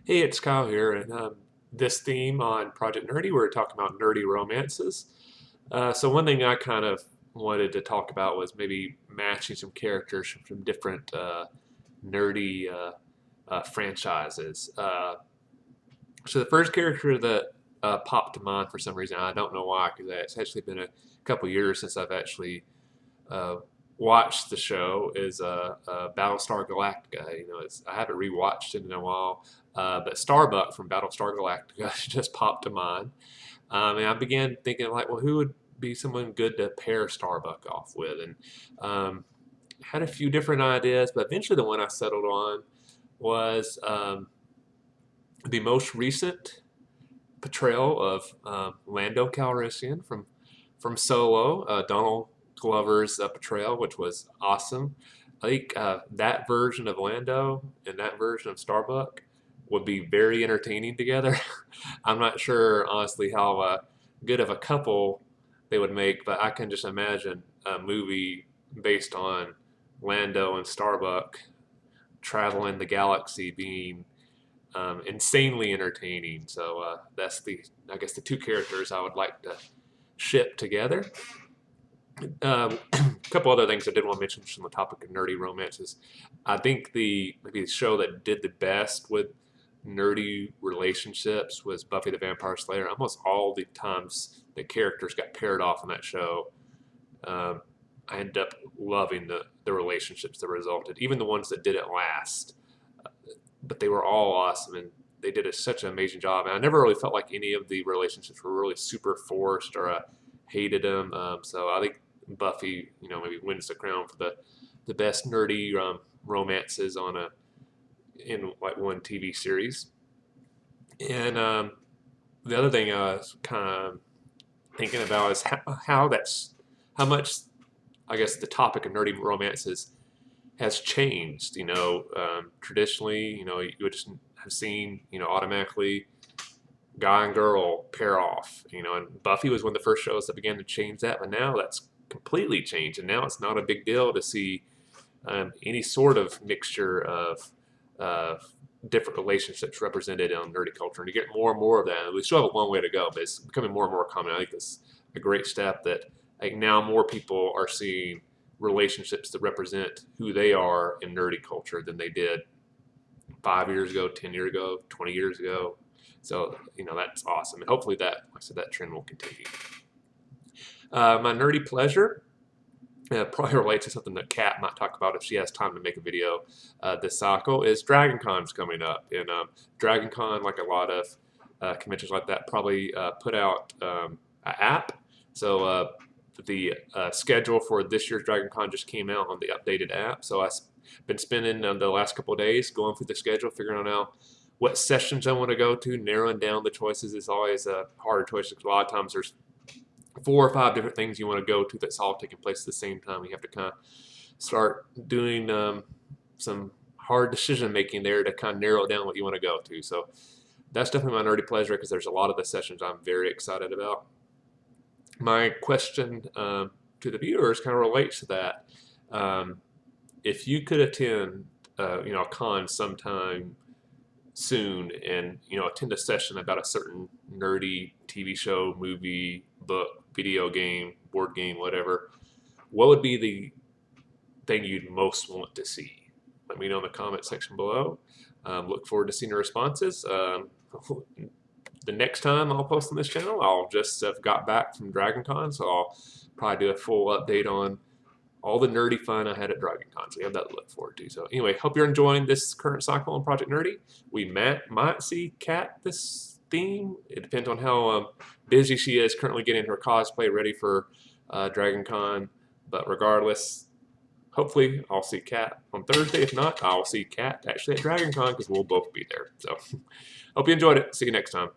Hey, it's Kyle here, and this theme on Project Nerdy, we're talking about nerdy romances. So one thing I kind of wanted to talk about was maybe matching some characters from different nerdy franchises. So the first character that popped to mind for some reason, I don't know why, because it's actually been a couple years since I've actually uh, watched the show, is Battlestar Galactica. I haven't rewatched it in a while, but Starbuck from Battlestar Galactica just popped to mind, and I began thinking like, well, who would be someone good to pair Starbuck off with, and had a few different ideas, but eventually the one I settled on was the most recent portrayal of Lando Calrissian from Solo, Donald Glover's portrayal, which was awesome. I think that version of Lando and that version of Starbuck would be very entertaining together. I'm not sure, honestly, how good of a couple they would make, but I can just imagine a movie based on Lando and Starbuck traveling the galaxy being insanely entertaining. So that's I guess, the two characters I would like to ship together. A couple other things I did want to mention from the topic of nerdy romances. I think maybe the show that did the best with nerdy relationships was Buffy the Vampire Slayer. Almost all the times the characters got paired off in that show, um, I ended up loving the relationships that resulted, even the ones that didn't last. But they were all awesome, and they did such an amazing job. And I never really felt like any of the relationships were really super forced or hated them. So I think Buffy, maybe wins the crown for the best nerdy romances in like one TV series. And the other thing I was kind of thinking about is how much, I guess, the topic of nerdy romances has changed. Traditionally, you would just have seen, automatically guy and girl pair off, and Buffy was one of the first shows that began to change that, but now that's completely changed, and now it's not a big deal to see any sort of mixture of uh, different relationships represented in nerdy culture, and you get more and more of that. We still have a long way to go, but it's becoming more and more common. I think it's a great step that like now more people are seeing relationships that represent who they are in nerdy culture than they did 5 years ago, 10 years ago, 20 years ago. So, that's awesome. And hopefully like I said, that trend will continue. My nerdy pleasure probably relates to something that Kat might talk about if she has time to make a video this cycle, is Dragon Con's coming up. And Dragon Con, like a lot of conventions like that, probably put out an app. So the schedule for this year's Dragon Con just came out on the updated app. So I've been spending the last couple of days going through the schedule, figuring out what sessions I want to go to, narrowing down the choices is always a harder choice because a lot of times there's 4 or 5 different things you want to go to that's all taking place at the same time. You have to kind of start doing some hard decision making there to kind of narrow down what you want to go to. So that's definitely my nerdy pleasure because there's a lot of the sessions I'm very excited about. My question to the viewers kind of relates to that. If you could attend, a con sometime soon and attend a session about a certain nerdy TV show, movie, book, video game, board game, whatever, what would be the thing you'd most want to see? Let me know in the comment section below. Look forward to seeing your responses. The next time I'll post on this channel, I'll just have got back from DragonCon, so I'll probably do a full update on all the nerdy fun I had at DragonCon. So you have that to look forward to. So anyway, hope you're enjoying this current cycle on Project Nerdy. We might see Kat this theme. It depends on how busy she is currently getting her cosplay ready for DragonCon. But regardless, hopefully I'll see Kat on Thursday. If not, I'll see Kat actually at DragonCon because we'll both be there. So hope you enjoyed it. See you next time.